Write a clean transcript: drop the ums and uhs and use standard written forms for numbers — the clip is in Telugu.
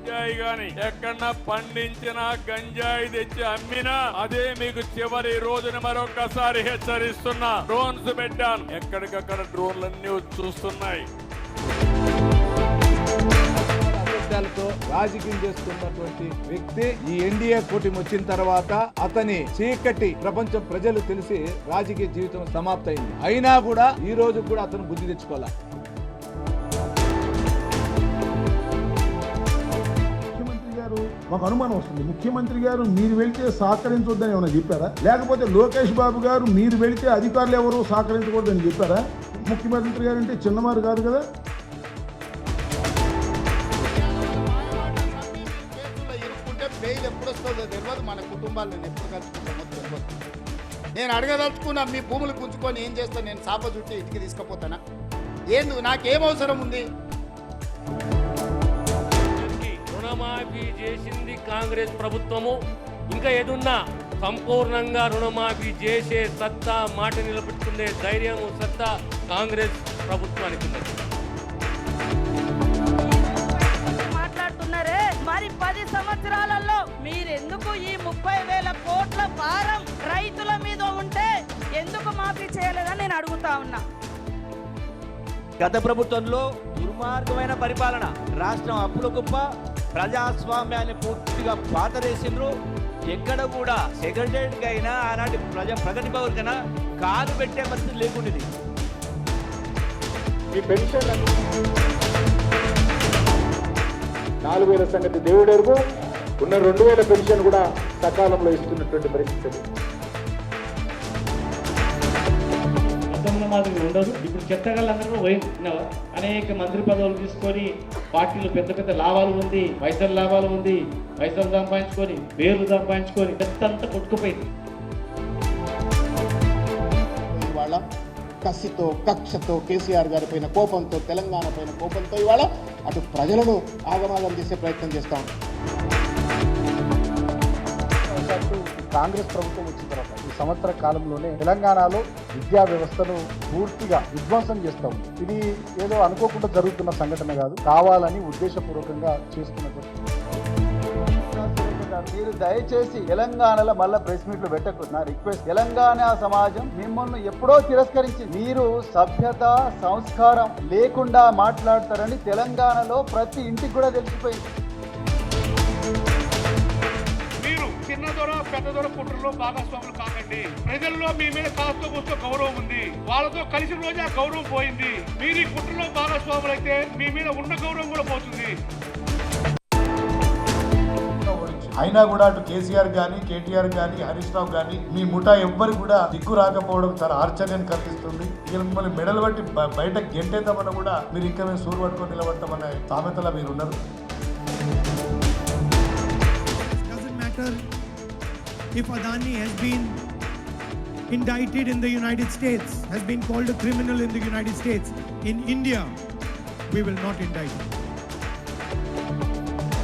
గంజాయి గాని ఎక్కడన్నా పండించిన గంజాయి తెచ్చి అమ్మినా అదే మీకు చివరి రోజున మరొకసారి హెచ్చరిస్తున్నా. డ్రోన్స్ పెట్టాను, ఎక్కడికక్కడ డ్రోన్లన్నీ చూస్తున్నాయి. రాజకీయం చేస్తున్నటువంటి వ్యక్తి ఈ ఎన్డీఏ కూటమి వచ్చిన తర్వాత అతని చీకటి ప్రపంచం ప్రజలు తెలిసి రాజకీయ జీవితం సమాప్తయింది. అయినా కూడా ఈ రోజు కూడా అతను బుద్ధి తెచ్చుకోవాలి. ముఖ్యమంత్రి గారు మాకు అనుమానం వస్తుంది, ముఖ్యమంత్రి గారు మీరు వెళ్తే సహకరించొద్దని ఏమైనా చెప్పారా? లేకపోతే లోకేష్ బాబు గారు మీరు వెళ్తే అధికారులు ఎవరు సహకరించకూడదని చెప్పారా? ముఖ్యమంత్రి గారు అంటే చిన్నవారు కాదు కదా. ఎప్పుడు వస్తుందో తెలియదు, మన కుటుంబాలు నేను ఎప్పుడు కలుసుకుంటామో తెలియదు. నేను అడగదలుచుకున్నా, మీ భూములు గుంజుకొని ఏం చేస్తాను? నేను సాప చుట్టి ఇంటికి తీసుకుపోతానా? ఏంది, నాకేం అవసరం ఉంది? రుణమాఫీ చేసింది కాంగ్రెస్ ప్రభుత్వము. ఇంకా ఏదున్నా సంపూర్ణంగా రుణమాఫీ చేసే సత్తా, మాట నిలబెట్టుకునే ధైర్యము, సత్తా కాంగ్రెస్ ప్రభుత్వానికి ఉన్నది. మరి 10 సంవత్సరాలలో మీరెందుకు ఈ 30,000 కోట్ల భారం రైతుల మీద ఉంటే ఎందుకు మాఫీ చేయలేదని నేను అడుగుతా ఉన్నా. గత ప్రభుత్వంలో దుర్మార్గమైన పరిపాలన, రాష్ట్రం అప్పుల కుప్ప, ప్రజాస్వామ్యాన్ని పూర్తిగా పాతరేసిండ్రు. ఎక్కడ కూడా సెక్రటరీకి అయినా ఆనాటి ప్రగతి భవన్కైనా కాలు పెట్టే పరిస్థితి లేకుండేది. ఈ పెన్షన్ 4,000 సంగతి దేవుడెరుగు, ఉన్న 2,000 పెన్షన్ కూడా సకాలంలో ఇస్తున్నటువంటి పరిస్థితి. గతంలో మాదిరి ఉండదు. ఇప్పుడు చెత్తగలందరూ అనేక మంత్రి పదవులు తీసుకొని పార్టీలు పెద్ద పెద్ద లాభాలు ఉంది, పైసలు లాభాలు ఉంది, పైసలు సంపాదించుకొని పేర్లు సంపాదించుకొని పెద్దంతా కొట్టుకుపోయింది. ఇవాళ కసితో, కక్షతో, కేసీఆర్ గారి పైన కోపంతో, తెలంగాణ పైన కోపంతో ఇవాళ అటు ప్రజలను ఆగమాగం చేసే ప్రయత్నం చేస్తాం. కాంగ్రెస్ ప్రభుత్వం వచ్చిన తర్వాత ఈ సంవత్సర కాలంలోనే తెలంగాణలో విద్యా వ్యవస్థను పూర్తిగా విధ్వంసం చేస్తాం. ఇది ఏదో అనుకోకుండా జరుగుతున్న సంఘటన కాదు, కావాలని ఉద్దేశపూర్వకంగా చేస్తున్నటువంటి. మీరు దయచేసి తెలంగాణలో మళ్ళా ప్రెస్ మీట్లు పెట్టకు. నా రిక్వెస్ట్, తెలంగాణ సమాజం మిమ్మల్ని ఎప్పుడో తిరస్కరించి మీరు సభ్యత, సంస్కారం లేకుండా మాట్లాడతారని తెలంగాణలో ప్రతి ఇంటికి కూడా తెలిసిపోయింది. మీరు చిన్న దొర పెద్ద దొర కుట్రలో భాగస్వాములు కాకండి. ప్రజల్లో మీ మీద కాస్త కూస్తో గౌరవం ఉంది, వాళ్ళతో కలిసిన రోజే ఆ గౌరవం పోయింది. మీరు ఈ కుట్రలో భాగస్వాములు అయితే మీ మీద ఉన్న గౌరవం కూడా పోతుంది. అయినా కూడా అటు కేసీఆర్ కానీ, కేటీఆర్ కానీ, హరీష్ రావు కానీ మీ ముఠా ఎవ్వరు కూడా దిక్కు రాకపోవడం చాలా ఆశ్చర్యాన్ని కలిగిస్తుంది. మిమ్మల్ని మెడలు బట్టి బయట గెంటేద్దామన్నా కూడా మీరు ఇంకా మేము సూరు పట్టుకొని నిలబడతామన్న సామెతలా మీరు ఉన్నారు. If Adani has been indicted in the United States, has been called a criminal in the United States, in India, we will not indict him.